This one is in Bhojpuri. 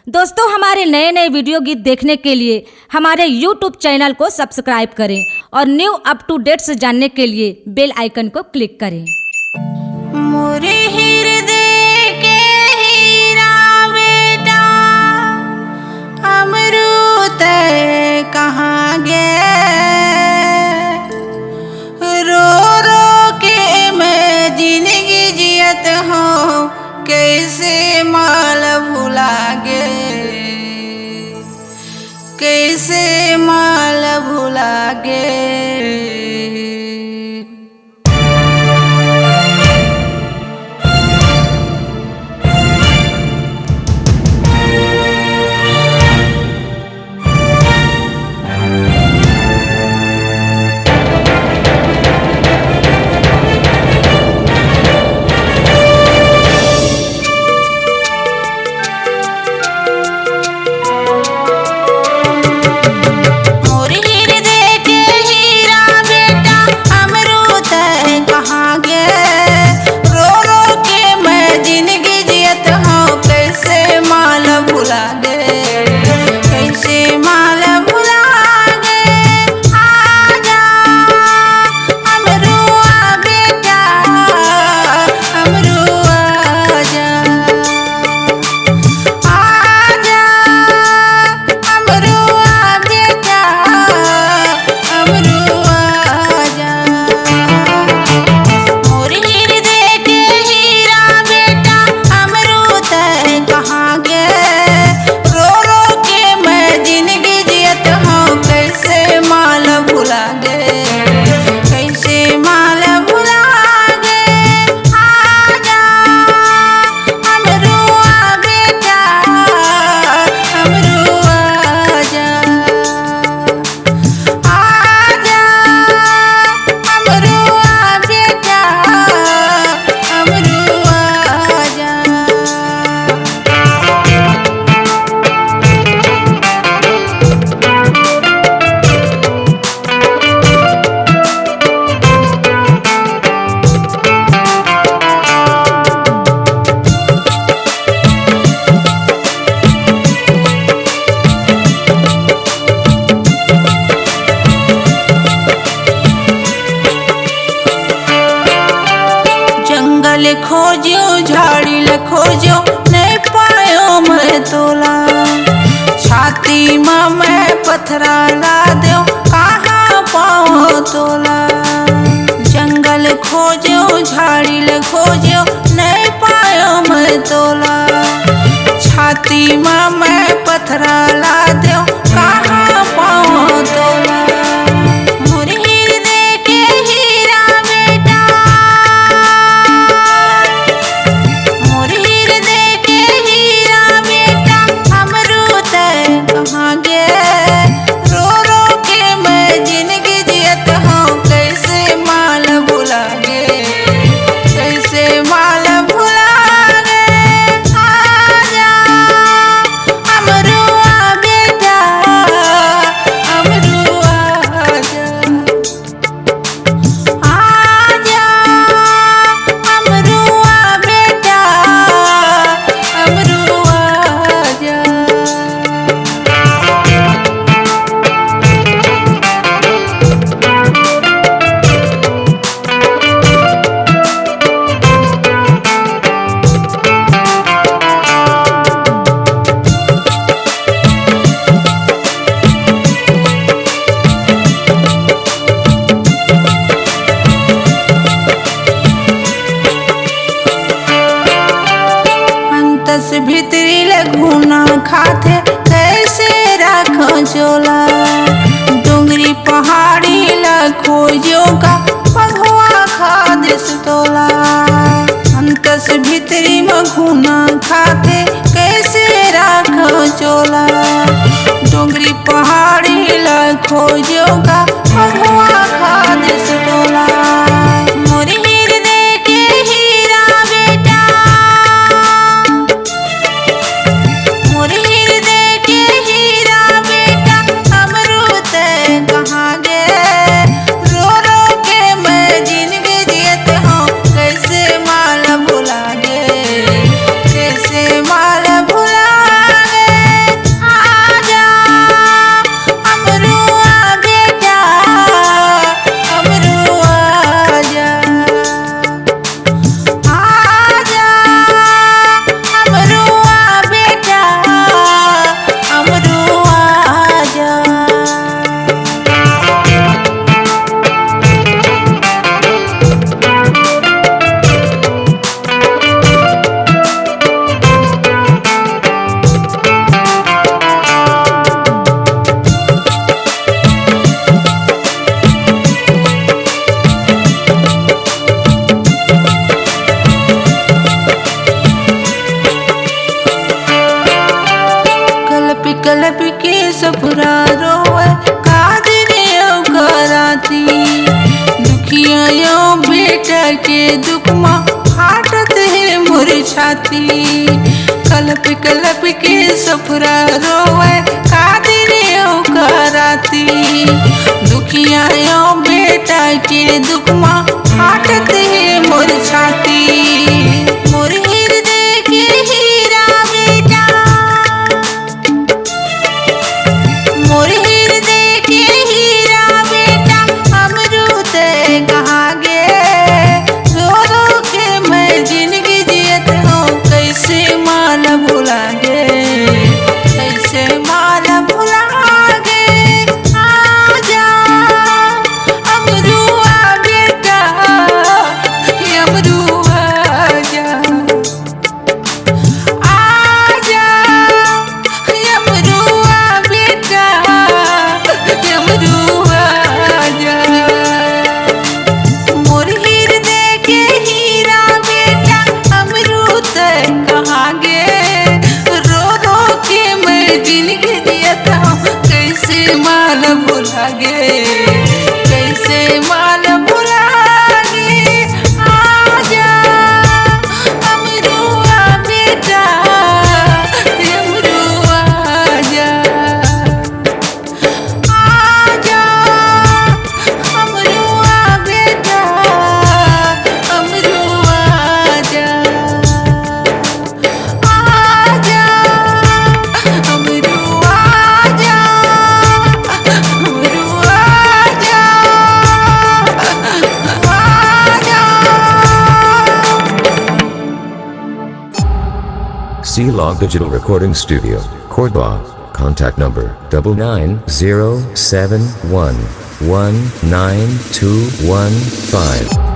दोस्तों, हमारे नए नए वीडियो गीत देखने के लिए हमारे YouTube चैनल को सब्सक्राइब करें और न्यू अप टू डेट्स जानने के लिए बेल आइकन को क्लिक करें। मोरे हृदय के हीरा बेटा अमरूद कहाँ गए, रो रो के मैं जिंदगी जियत हूँ, कैसे माल भुला गए, कैसे माल भुला गए। खोजो झाड़ी ले खोजो नहीं पायो मैं तोला, छाती में मैं पत्थरा ला दो कहाँ पाओ तोला। जंगल खोजो झाड़ी ले खोजो नहीं पायो मैं तोला, छाती में मैं पत्थरा ला दो कहाँ पाओ तोला। भीतरी लगुना खाते कैसे रखो चोला, डूंगरी पहाड़ी खोजो का पघवा खा दिस तोला। अंतस भीतरी मघुना खाते कैसे रखो चोला, डूंगरी पहाड़ी खोजो का पघवा खा दिस तोला। मोरे हृदय के हीरा बेटा, मोरे हृदय के हीरा बेटा अमरूद कहाँ गए, रो रो के मैं जिंदगी जियत हूँ, कैसे माल भुला गए, कैसे माल भुला गए। कलप के सफरा रोवे कादने कराती दुखिया यो बेटा के दुख माँ फाटत है मोर छाती कलप कलप के सफरा रोवे कादने कराती दुखिया यो बेटा के दुख माँ फाटत है मोर छाती मोर हृदय के हीरा बेटा मोर हृदय के हीरा बेटा अमरूद कहाँ गे रो रो के मैं जिंदगी जियत हूँ कैसे माल भुला गे कैसे माल भुला गे आजा अमरुआ बेटा अमरुआ आजा आजा अमरुआ बेटा अमरुआ आजा मोर हृदय के हीरा बेटा अमरूद कहाँ गे रो रो के मैं जिंदगी जियत हूँ कैसे माल भुला गे कैसे माल भुला गे आजा अमरुआ बेटा अमरुआ आजा आजा अमरुआ बेटा अमरुआ आजा आजा अमरुआ आजा अमरुआ आजा C-Log Digital Recording Studio, Cordoba. Contact number 99071192115.